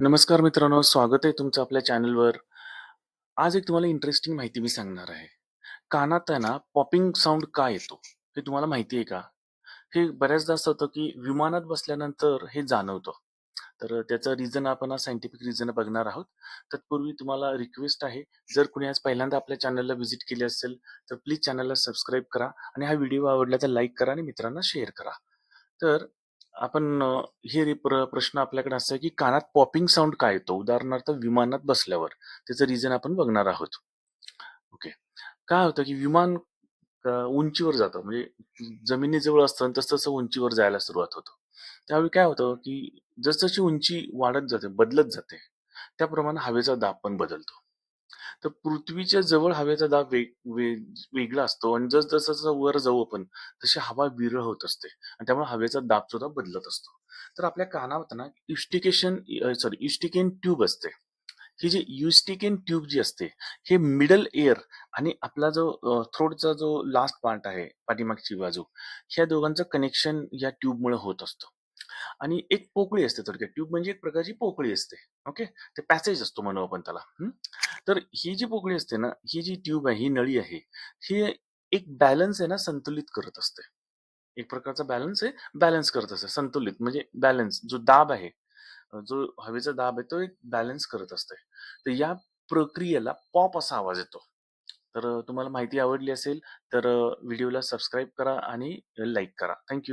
नमस्कार मित्रांनो, स्वागत आहे तुमचं आपल्या चॅनलवर. आज एक तुम्हाला इंटरेस्टिंग माहिती मी सांगणार आहे. कानात आहे ना पॉपिंग साउंड का येतो? हे तुम्हाला माहिती आहे का? हे बऱ्याचदा असं होतं, की विमानात बसल्यानंतर हे जाणवतं. तर त्याचं रिझन आपण आज सायंटिफिक रिझन बघणार आहोत. तत्पूर्वी तुम्हाला रिक्वेस्ट आहे, जर कुणी आज पहिल्यांदा आपल्या चॅनलला व्हिजिट केली असेल, तर प्लीज चॅनलला सबस्क्राईब करा आणि हा व्हिडिओ आवडला तर लाईक करा आणि मित्रांना शेअर करा. तर आपण हे प्रश्न आपल्याकडे असा आहे, की कानात पॉपिंग साउंड का येतो? उदाहरणार्थ विमानात बसल्यावर. त्याचं रिझन आपण बघणार आहोत. ओके. काय होतं, की विमान उंचीवर जातं म्हणजे जमिनीजवळ असतं आणि तसं-तसं उंचीवर जायला सुरुवात होतं. त्यावेळी काय होतं, की जसजशी उंची वाढत जाते, बदलत जाते, त्याप्रमाणे हवेचा दाब पण बदलतो. तर पृथ्वीच्या जवळ हवेचा दाब वेगळा असतो आणि जसं वर जाऊ आपण, तशी हवा विरळ होत असते आणि त्यामुळे हवेचा दाब सुद्धा बदलत असतो. तर आपल्या कानात ना इस्टिकेन ट्यूब असते. ही जी युस्टिकेन ट्यूब जी असते, हे मिडल एअर आणि आपला जो थ्रोटचा जो लास्ट पार्ट आहे, पाठीमागची बाजू, ह्या दोघांचं कनेक्शन या ट्यूबमुळे होत असतं. आणि एक पोकळी असते थोडक्यात. ट्यूब म्हणजे एक प्रकारची पोकळी असते. ओके. ते पॅसेज असतो म्हणू आपण त्याला. तर ही जी पोकळी असते ना, ही जी ट्यूब आहे, ही नळी आहे, ही एक बॅलन्स आहे ना संतुलित करत असते. एक प्रकारचा बॅलन्स आहे, बॅलन्स करत असते. संतुलित म्हणजे बॅलन्स जो दाब आहे, जो हवेचा दाब आहे तो एक बॅलन्स करत असते. तर या प्रक्रियेला पॉप असा आवाज येतो. तर तुम्हाला माहिती आवडली असेल तर व्हिडिओला सबस्क्राईब करा आणि लाईक करा. थँक